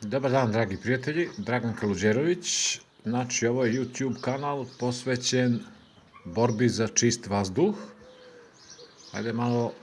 Dobar dan, dragi prijatelji, Dragan Kaluđerović. Znači, ovo je YouTube kanal posvećen borbi za čist vazduh. Hajde malo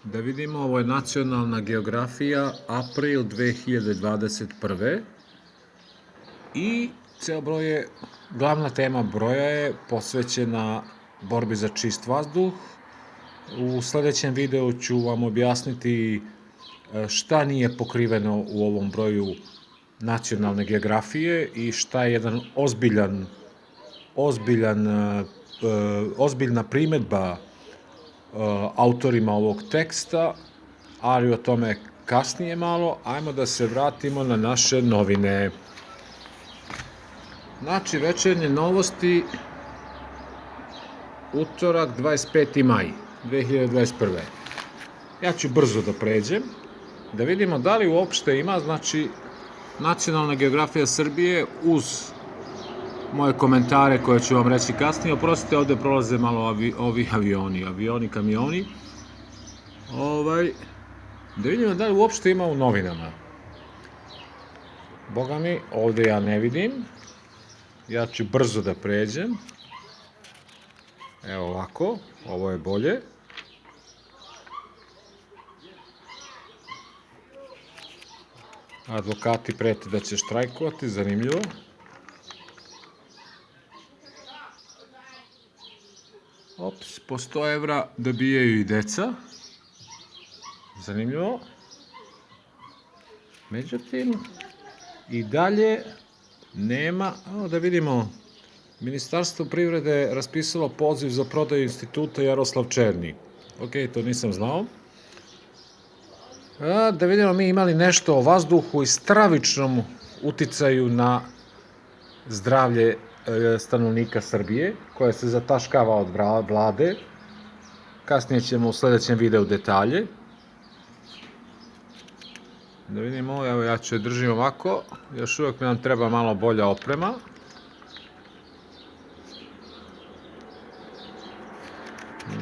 da vidimo, ovo je nacionalna geografija, april 2021. I ceo broj je, glavna tema broja je posvećena borbi za čist vazduh. U sledećem videu ću vam objasniti šta nije pokriveno u ovom broju nacionalne geografije i šta je jedan ozbiljna primetba autorima ovog teksta, ali o tome kasnije malo. Ajmo da se vratimo na naše novine. Znači, večernje novosti, utorak 25. maj 2021. Ja ću brzo da pređem, da vidimo da li uopšte ima, znači, nacionalna geografija Srbije uz moje komentare koje ću vam reći kasnije. Oprostite, ovde prolaze malo ovi avioni, kamioni. Da vidimo da li uopšte ima u novinama. Boga mi, ovde ja ne vidim. Ja ću brzo da pređem. Evo ovako, ovo je bolje. Advokati prete da će štrajkovati, zanimljivo. Ops, po 100 evra dobijaju i deca. Zanimljivo. Međutim, i dalje nema, da vidimo, Ministarstvo privrede raspisalo poziv za prodaju instituta Jaroslav Černi. Ok, to nisam znao. Da vidimo mi imali nešto o vazduhu i stravičnom uticaju na zdravlje stanovnika Srbije, koje se zataškava od vlade. Kasnije ćemo u sledećem videu detalje. Da vidimo, evo ja ću je držim ovako, još uvek nam treba malo bolja oprema.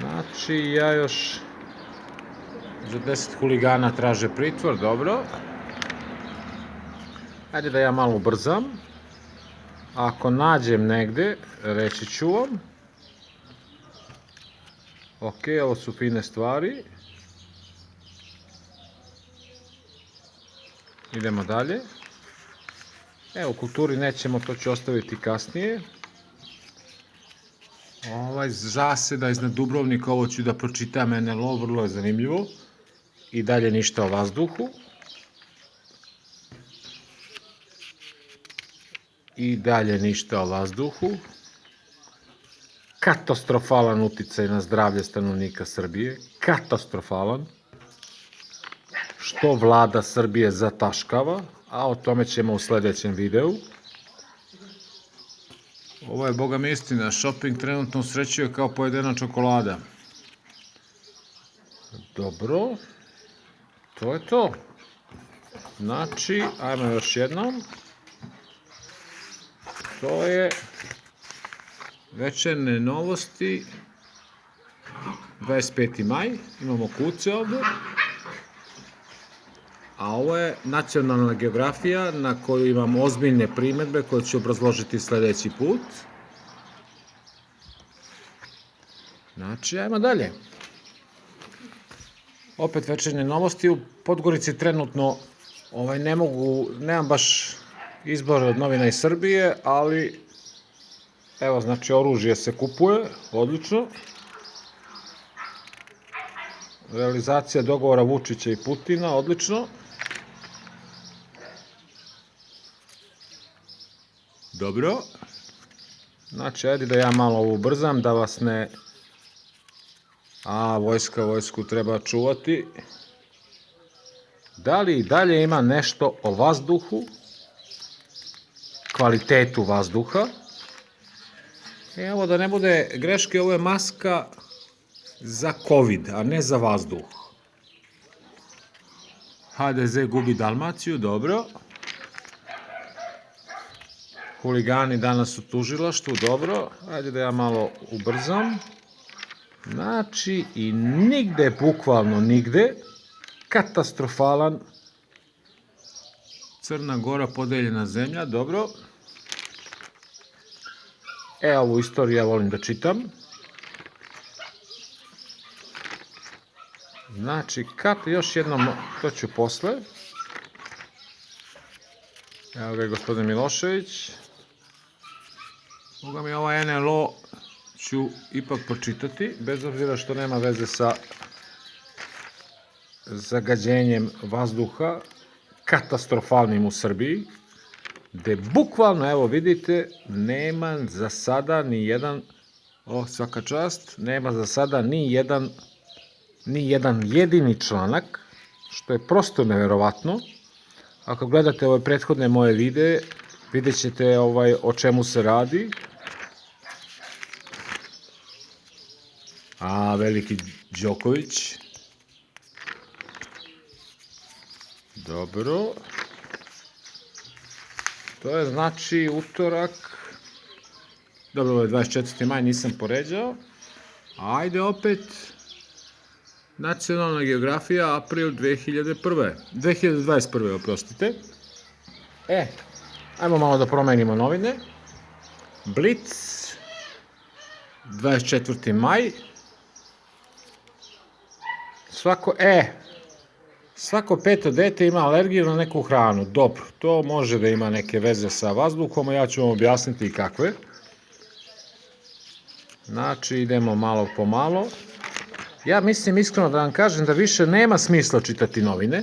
Znači, ja još za 10 huligana traže pritvor, dobro. Hajde da ja malo ubrzam. Ako nađem negde, reći ću vam. Ok, ovo su fine stvari. Idemo dalje. Evo, u kulturi nećemo, to ću ostaviti kasnije. Zaseda iznad Dubrovnika, ovo ću da pročitam, NLO, vrlo je zanimljivo. I dalje ništa o vazduhu. I dalje ništa o vazduhu. Katastrofalan uticaj na zdravlje stanovnika Srbije. Katastrofalan. Što vlada Srbije zataškava, a o tome ćemo u sledećem videu. Ovo je, boga mi, istina, shopping trenutno usrećuje kao pojedena čokolada. Dobro, to je to. Znači, ajmo još jednom. To je večerne novosti, 25. maj, imamo kuce ovde. A ovo je nacionalna geografija na koju imam ozbiljne primetbe koje ću obrazložiti sledeći put. Znači, ajmo dalje. Opet večernje novosti. U Podgorici trenutno nemam baš izbor od novina iz Srbije, ali evo, znači, oružje se kupuje, odlično. Realizacija dogovora Vučića i Putina, odlično. Dobro. Znači, ajde da ja malo ubrzam, da vas ne... vojsku treba čuvati. Da li i dalje ima nešto o vazduhu, kvalitetu vazduha? Evo, da ne bude greške, ovo je maska za COVID, a ne za vazduh. HDZ gubi Dalmaciju, dobro. Huligani danas u tužilaštvu, dobro. Ajde da ja malo ubrzam. Znači, i nigde, bukvalno nigde, katastrofalan Crna Gora podeljena zemlja, dobro. Ovu istoriju ja volim da čitam. Znači, kad još jednom, to ću posle. Evo ga je gospodin Milošević. Boga mi ovaj NLO ću ipak pročitati, bez obzira što nema veze sa zagađenjem vazduha, katastrofalnim u Srbiji, gde bukvalno, evo vidite, nema za sada ni jedan, svaka čast, nema za sada ni jedan jedini članak, što je prosto neverovatno. Ako gledate ove prethodne moje videe, vidjet ćete o čemu se radi. Veliki Đoković. Dobro. To je znači utorak. Dobro, ovo je 24. maj, nisam poređao. Ajde opet. Nacionalna geografija, april 2021. oprostite. Ajmo malo da promenimo novine. Blic, 24. maj. Svako peto dete ima alergiju na neku hranu. Dobro, to može da ima neke veze sa vazduhom, a ja ću vam objasniti i kakve. Znači, idemo malo po malo. Ja mislim iskreno da vam kažem da više nema smisla čitati novine,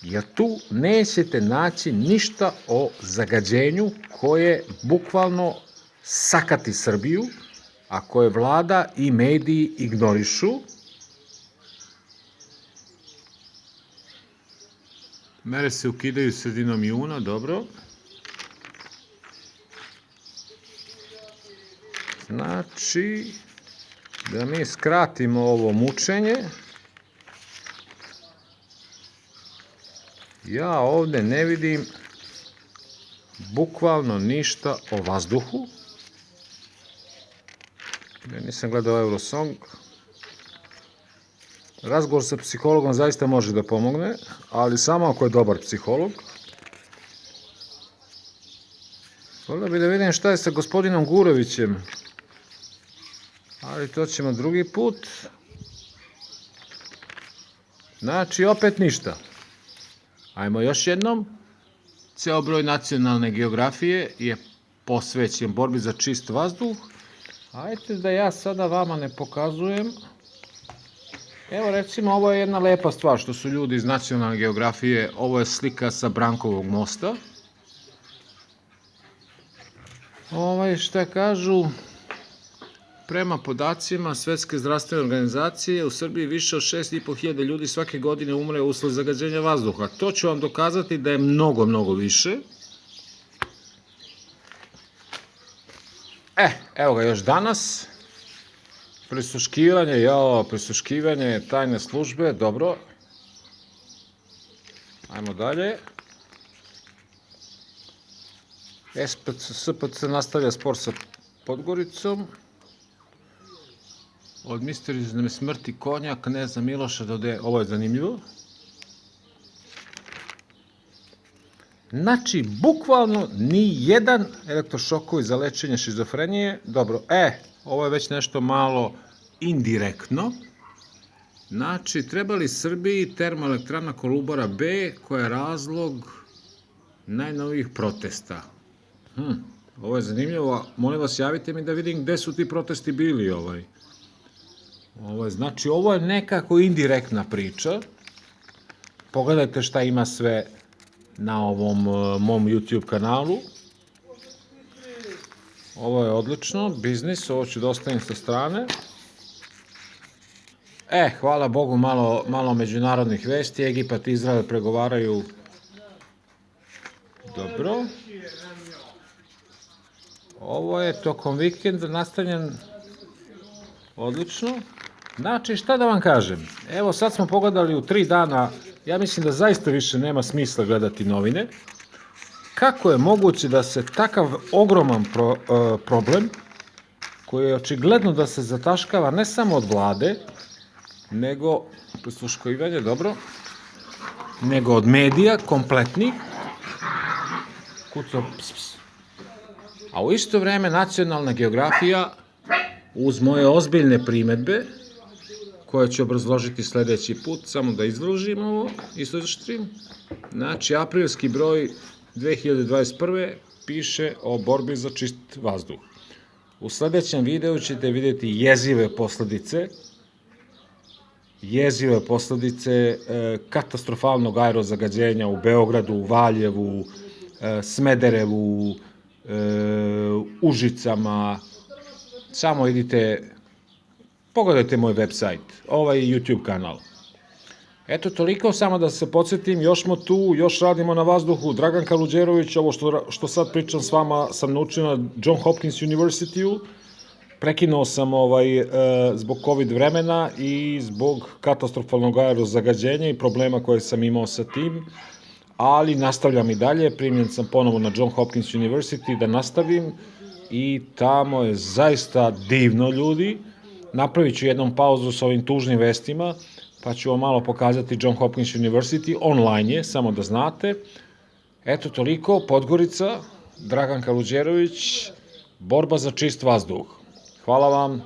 jer tu nećete naći ništa o zagađenju koje bukvalno sakati Srbiju, a koje vlada i mediji ignorišu. Mere se ukidaju sredinom juna, dobro. Znači, da mi skratimo ovo mučenje. Ja ovde ne vidim bukvalno ništa o vazduhu. Ja nisam gledao Eurosong. Razgovor sa psihologom zaista može da pomogne, ali samo ako je dobar psiholog. Volio bih da vidim šta je sa gospodinom Gurovićem, ali to ćemo drugi put. Znači, opet ništa. Ajmo još jednom. Ceo broj nacionalne geografije je posvećen borbi za čist vazduh. Ajde da ja sada vama ne pokazujem. Evo recimo, ovo je jedna lepa stvar što su ljudi iz nacionalne geografije. Ovo je slika sa Brankovog mosta. Šta kažu, prema podacima Svetske zdravstvene organizacije u Srbiji više od 6.500 ljudi svake godine umre usled zagađenja vazduha. To ću vam dokazati da je mnogo, mnogo više. Evo ga još danas. Prisluškivanje tajne službe, dobro. Ajmo dalje. SPC nastavlja spor sa Podgoricom. Od misteriozne smrti konja kneza Miloša ovo je zanimljivo. Znači, bukvalno ni jedan elektrošokovi za lečenje šizofrenije. Dobro, ovo je već nešto malo indirektno. Znači, treba li Srbiji termoelektrana Kolubara B, koja je razlog najnovijih protesta? Ovo je zanimljivo. Molim vas, javite mi da vidim gde su ti protesti bili. Znači, ovo je nekako indirektna priča. Pogledajte šta ima sve na ovom mom YouTube kanalu. Ovo je odlično, biznis, ovo ću da ostavim sa strane. Hvala Bogu, malo međunarodnih vesti. Egipat i Izrael pregovaraju. Dobro. Ovo je tokom vikenda nastavljen. Odlično. Znači, šta da vam kažem? Evo, sad smo pogledali u 3 dana. Ja mislim da zaista više nema smisla gledati novine. Kako je moguće da se takav ogroman problem, koji je očigledno da se zataškava ne samo od vlade, nego prisluškivanje, dobro, nego od medija kompletnih, kucao ps, ps. A u isto vreme nacionalna geografija, uz moje ozbiljne primetbe, koje ću obrazložiti sledeći put, samo da izložim ovo, istočtrim. Znači, aprilski broj 2021. piše o borbi za čist vazduh. U sledećem videu ćete vidjeti jezive posledice katastrofalnog aerozagađenja u Beogradu, u Valjevu, Smederevu, Užicama. Samo idite, pogledajte moj website, ovaj YouTube kanal. Eto, toliko, samo da se podsjetim, još smo tu, još radimo na vazduhu. Dragan Kaluđerović, ovo što sad pričam s vama sam naučio na John Hopkins University-u. Prekinuo sam zbog COVID vremena i zbog katastrofalnog aerozagađenja i problema koje sam imao sa tim, ali nastavljam i dalje, primljen sam ponovo na John Hopkins University da nastavim i tamo je zaista divno, ljudi. Napravit ću jednom pauzu s ovim tužnim vestima, pa ću vam malo pokazati John Hopkins University, online je, samo da znate. Eto, toliko, Podgorica, Dragan Kaluđerović, borba za čist vazduh. Hvala vam.